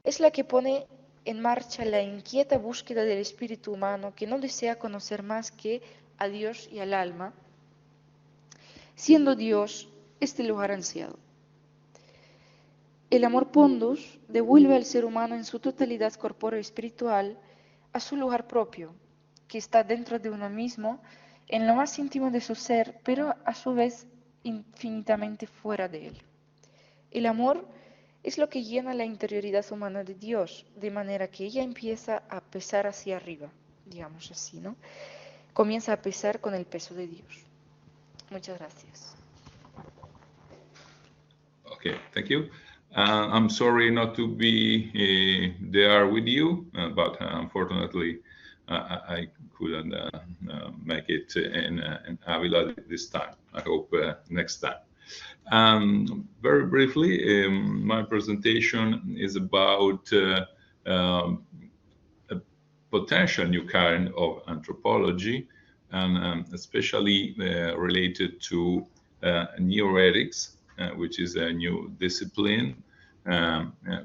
es la que pone en marcha la inquieta búsqueda del espíritu humano que no desea conocer más que a Dios y al alma, siendo Dios este lugar ansiado. El amor pondus devuelve al ser humano en su totalidad corpóreo espiritual a su lugar propio, que está dentro de uno mismo, en lo más íntimo de su ser, pero a su vez infinitamente fuera de él. El amor es lo que llena la interioridad humana de Dios, de manera que ella empieza a pesar hacia arriba, digamos así, ¿no? Comienza a pesar con el peso de Dios. Muchas gracias. Okay, thank you. I'm sorry not to be there with you, but unfortunately I couldn't make it in Avila this time. I hope next time. Very briefly, my presentation is about a potential new kind of anthropology, and especially related to neuroethics, which is a new discipline,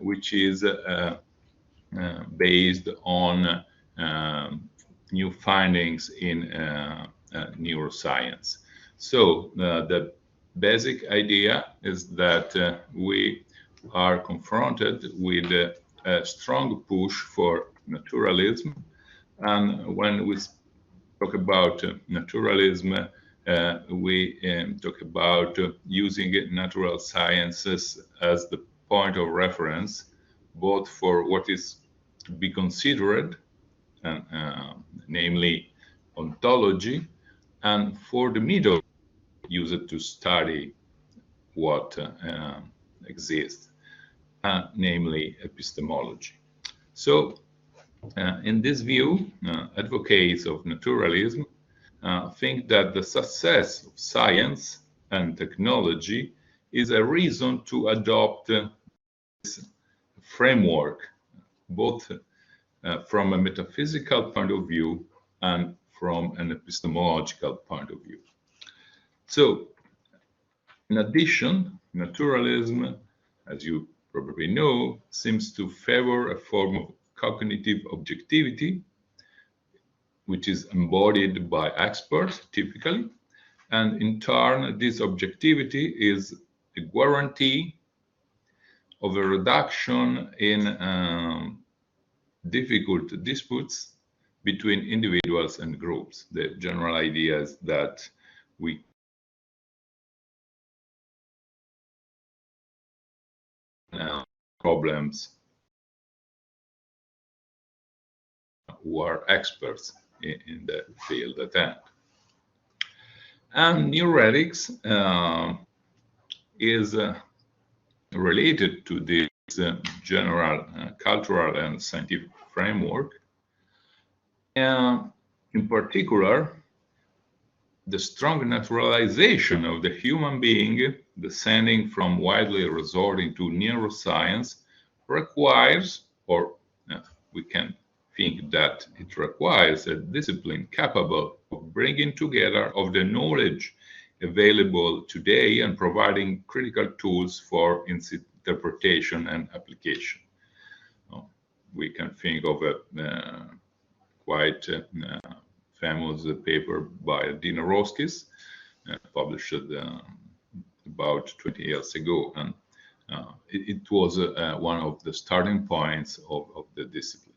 which is based on new findings in neuroscience. So the basic idea is that we are confronted with a strong push for naturalism. And when we talk about naturalism, we talk about using natural sciences as the point of reference, both for what is to be considered, namely ontology, and for the middle, used to study what exists, namely epistemology. So, in this view, advocates of naturalism think that the success of science and technology is a reason to adopt this framework, both from a metaphysical point of view and from an epistemological point of view. So, in addition, naturalism, as you probably know, seems to favor a form of cognitive objectivity, which is embodied by experts typically, and in turn, this objectivity is a guarantee of a reduction in difficult disputes between individuals and groups. The general idea is that we problems who are experts in the field at hand. And Neuroethics is related to this general cultural and scientific framework. In particular, the strong naturalization of the human being, descending from widely resorting to neuroscience, requires, or we can think that it requires, a discipline capable of bringing together of the knowledge available today and providing critical tools for interpretation and application. We can think of a quite famous paper by Dino Roskis, published about 20 years ago, and it was one of the starting points of the discipline.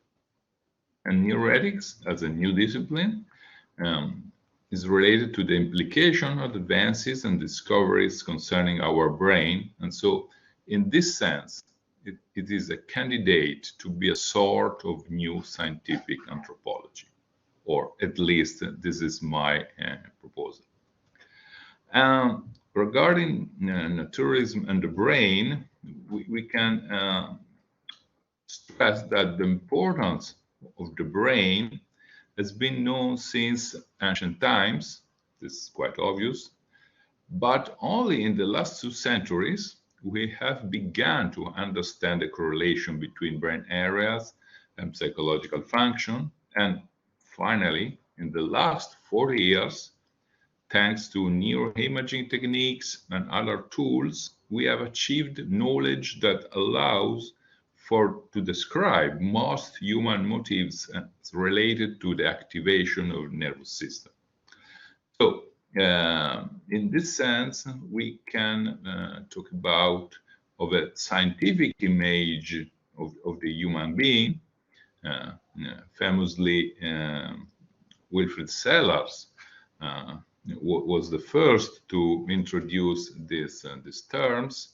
And neuroethics, as a new discipline, is related to the implication of advances and discoveries concerning our brain. And so, in this sense, it is a candidate to be a sort of new scientific anthropology, or at least this is my proposal. Regarding naturalism and the brain, we can stress that the importance of the brain has been known since ancient times. This is quite obvious, but only in the last 2 centuries we have begun to understand the correlation between brain areas and psychological function, and finally, in the last 40 years, thanks to neuroimaging techniques and other tools, we have achieved knowledge that allows to describe most human motives related to the activation of the nervous system. So, in this sense, we can talk about of a scientific image of the human being. Famously, Wilfrid Sellars was the first to introduce these terms.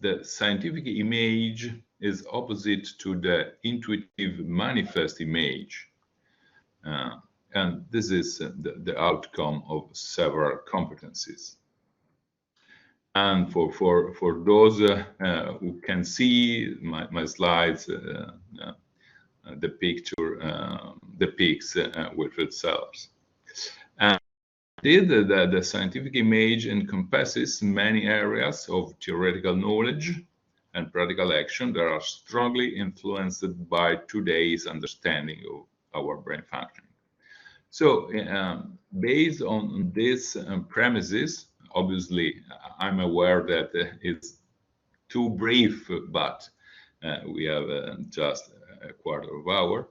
The scientific image is opposite to the intuitive manifest image. And this is the outcome of several competencies. And for those who can see my slides, the picture depicts Wilfrid Sellars. And the scientific image encompasses many areas of theoretical knowledge and practical action that are strongly influenced by today's understanding of our brain functioning. So, based on these premises, obviously, I'm aware that it's too brief, but we have just a quarter of an hour.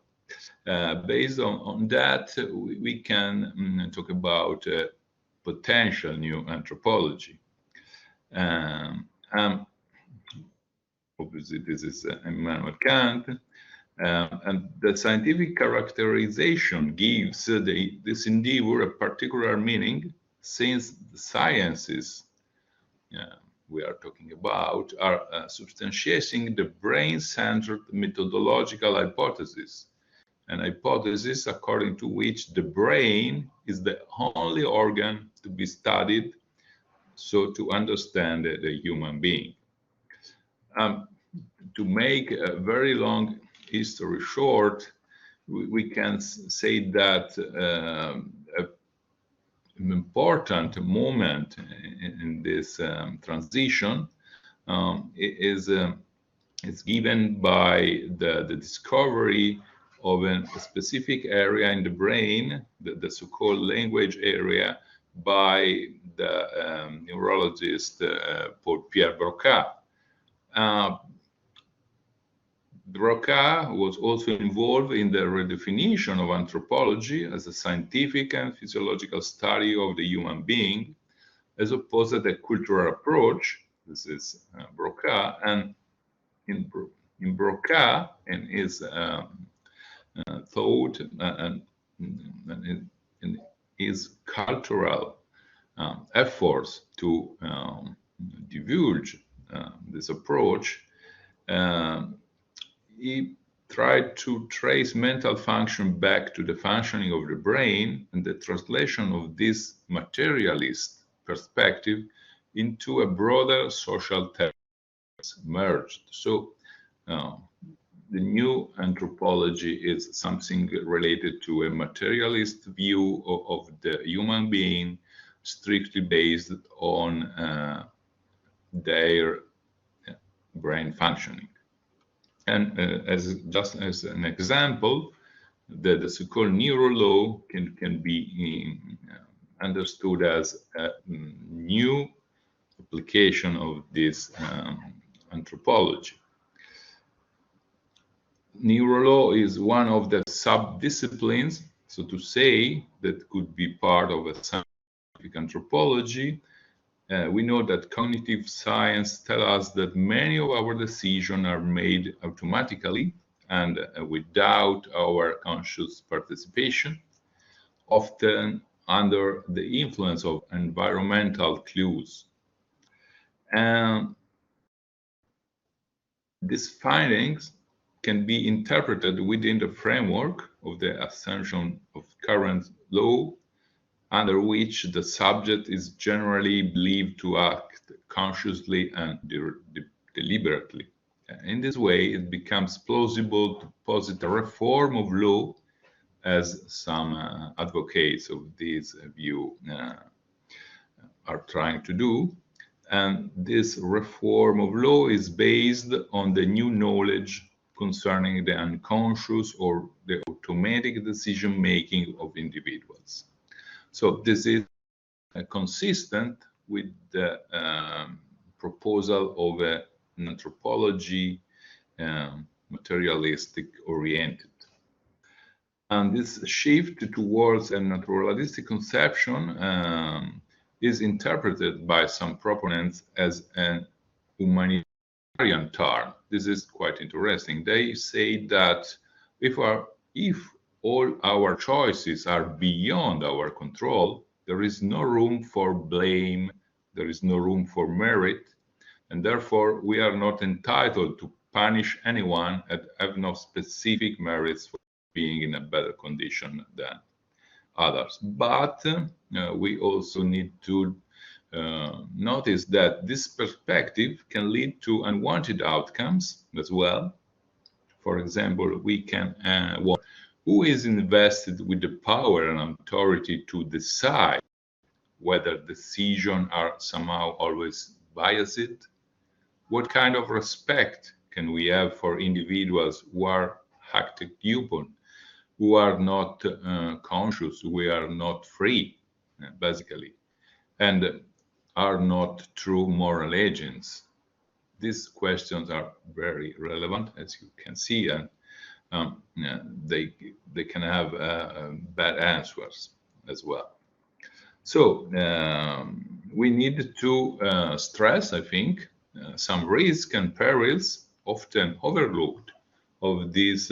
Based on that, we can talk about potential new anthropology. Obviously, this is Immanuel Kant. And the scientific characterization gives this endeavor a particular meaning, since the sciences we are talking about are substantiating the brain-centered methodological hypothesis, an hypothesis according to which the brain is the only organ to be studied, so to understand the human being. To make a very long history short, we can say that a important moment in this transition is given by the discovery of a specific area in the brain, the so-called language area, by the neurologist Paul Pierre Broca. Broca was also involved in the redefinition of anthropology as a scientific and physiological study of the human being, as opposed to the cultural approach. This is Broca, and in Broca and his thought and in his cultural efforts to divulge this approach, he tried to trace mental function back to the functioning of the brain, and the translation of this materialist perspective into a broader social text merged. So the new anthropology is something related to a materialist view of the human being, strictly based on their brain functioning. And just as an example, the so-called neurolaw can be understood as a new application of this anthropology. Neurolaw is one of the sub-disciplines, so to say, that could be part of a scientific anthropology. We know that cognitive science tells us that many of our decisions are made automatically and without our conscious participation, often under the influence of environmental clues. And these findings can be interpreted within the framework of the assumption of current law, under which the subject is generally believed to act consciously and deliberately. In this way, it becomes plausible to posit a reform of law, as some advocates of this view are trying to do. And this reform of law is based on the new knowledge concerning the unconscious or the automatic decision-making of individuals. So this is consistent with the proposal of an anthropology materialistic oriented. And this shift towards a naturalistic conception is interpreted by some proponents as an humanitarian term. This is quite interesting. They say that if all our choices are beyond our control, there is no room for blame, there is no room for merit, and therefore we are not entitled to punish anyone that have no specific merits for being in a better condition than others. But we also need to notice that this perspective can lead to unwanted outcomes as well. For example, we can who is invested with the power and authority to decide whether decisions are somehow always biased? What kind of respect can we have for individuals who are acted upon, who are not conscious, who are not free, basically, and are not true moral agents? These questions are very relevant, as you can see, and they can have bad answers as well. So we need to stress, I think, some risks and perils often overlooked of this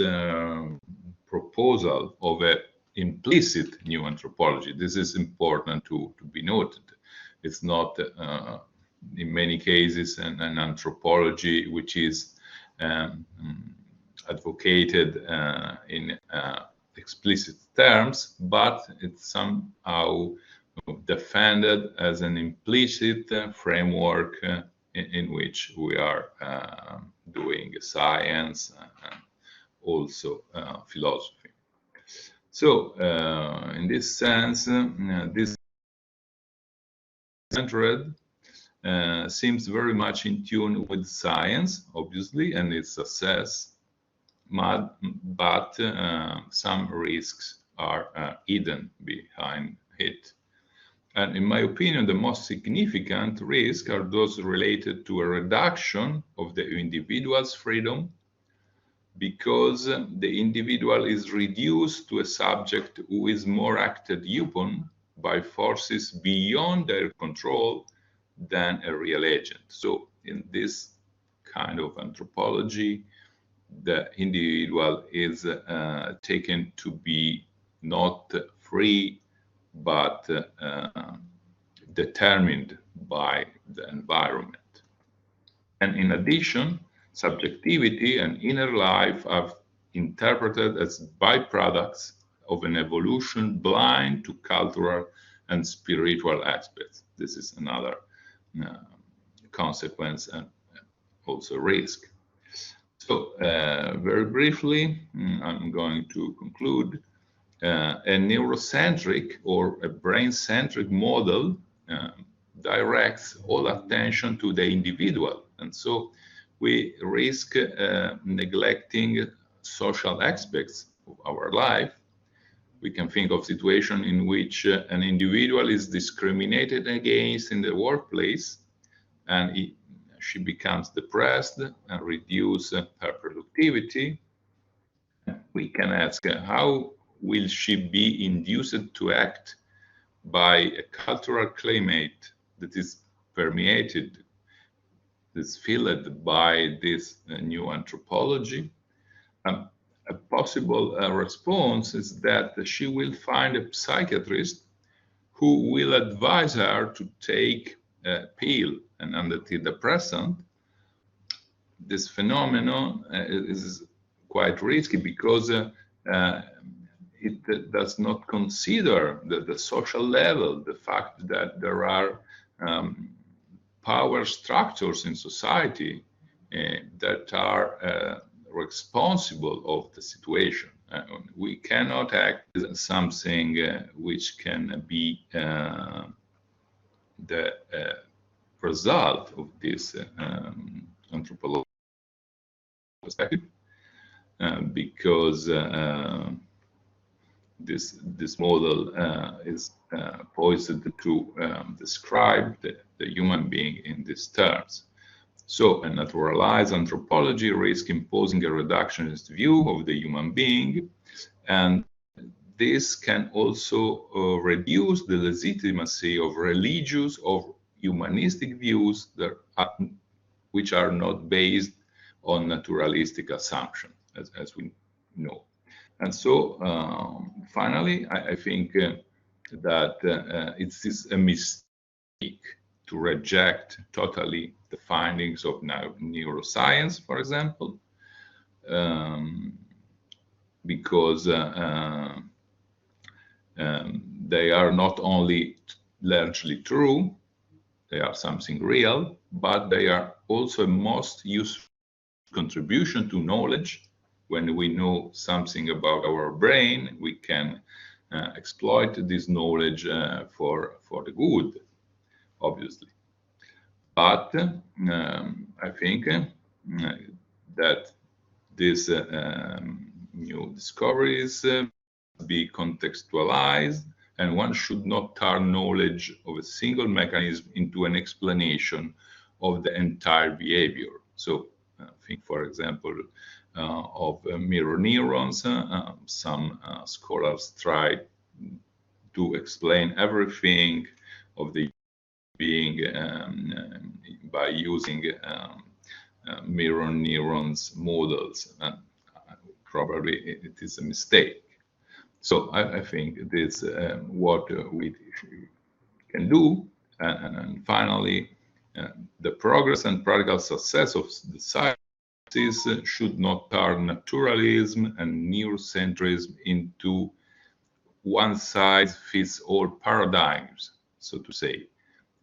proposal of an implicit new anthropology. This is important to be noted. It's not, in many cases, an anthropology which is advocated in explicit terms, but it's somehow defended as an implicit framework in which we are doing science and also philosophy. So in this sense, this neurocentered seems very much in tune with science, obviously, and its success, but some risks are hidden behind it. And in my opinion, the most significant risks are those related to a reduction of the individual's freedom, because the individual is reduced to a subject who is more acted upon by forces beyond their control than a real agent. So in this kind of anthropology, the individual is taken to be not free, but determined by the environment. And in addition, subjectivity and inner life are interpreted as byproducts of an evolution blind to cultural and spiritual aspects. This is another consequence and also risk. So very briefly, I'm going to conclude. A neurocentric or a brain-centric model directs all attention to the individual. And so we risk neglecting social aspects of our life. We can think of situations in which an individual is discriminated against in the workplace, and she becomes depressed and reduces her productivity. We can ask, how will she be induced to act by a cultural climate that is permeated, that's filled by this new anthropology? A possible response is that she will find a psychiatrist who will advise her to take a pill, an antidepressant. This phenomenon is quite risky because it does not consider the social level, the fact that there are power structures in society that are responsible of the situation. We cannot act as something which can be the result of this anthropological perspective, because this model is poised to describe the human being in these terms. So a naturalized anthropology risks imposing a reductionist view of the human being, and this can also reduce the legitimacy of religious or humanistic views that which are not based on naturalistic assumptions, as we know. And so, finally, I think that it's a mistake to reject totally the findings of neuroscience, for example, because they are not only largely true, they are something real, but they are also a most useful contribution to knowledge. When we know something about our brain, we can exploit this knowledge for the good, obviously. But I think that these new discoveries be contextualized, and one should not turn knowledge of a single mechanism into an explanation of the entire behavior. So think, for example, of mirror neurons. Some scholars try to explain everything of the being by using mirror neurons models, and probably it is a mistake. So I think this what we can do, and finally, the progress and practical success of the science should not turn naturalism and neurocentrism into one-size-fits-all paradigms, so to say,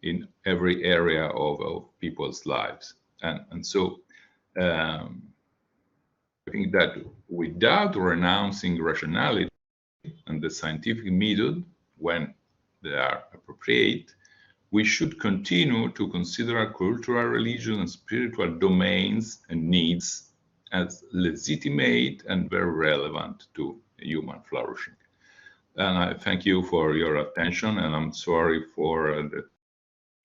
in every area of people's lives. And so I think that without renouncing rationality and the scientific method when they are appropriate, we should continue to consider our cultural, religious, and spiritual domains and needs as legitimate and very relevant to human flourishing. And I thank you for your attention, and I'm sorry for the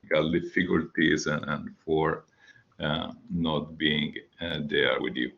technical difficulties and for not being there with you.